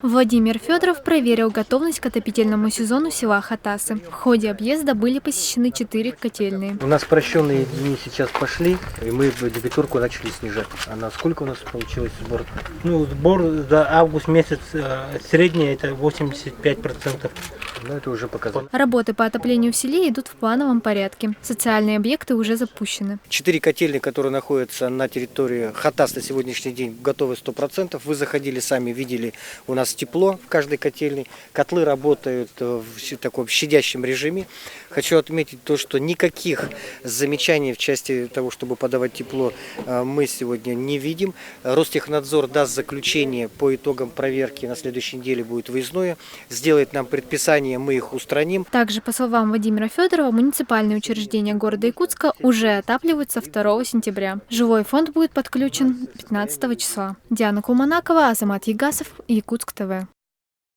Владимир Федоров проверил готовность к отопительному сезону села Хатасы. В ходе объезда были посещены 4 котельные. У нас прощенные дни сейчас пошли, и мы дебиторку начали снижать. А на сколько у нас получилось сбор? Сбор за август месяц средний это 85%. Ну, это уже показатель. Работы по отоплению в селе идут в плановом порядке. Социальные объекты уже запущены. 4 котельные, которые находятся на территории Хатас на сегодняшний день, готовы 100%. Вы заходили сами, видели, у нас тепло в каждой котельной. Котлы работают в таком щадящем режиме. Хочу отметить то, что никаких замечаний в части того, чтобы подавать тепло, мы сегодня не видим. Ростехнадзор даст заключение по итогам проверки, на следующей неделе будет выездное, сделает нам предписание, мы их устраним. Также, по словам Владимира Федорова, муниципальные учреждения города Якутска уже отапливаются 2 сентября. Жилой фонд будет подключен 15 числа. Диана Кулманакова, Азамат Ягасов, Якутск ТВ.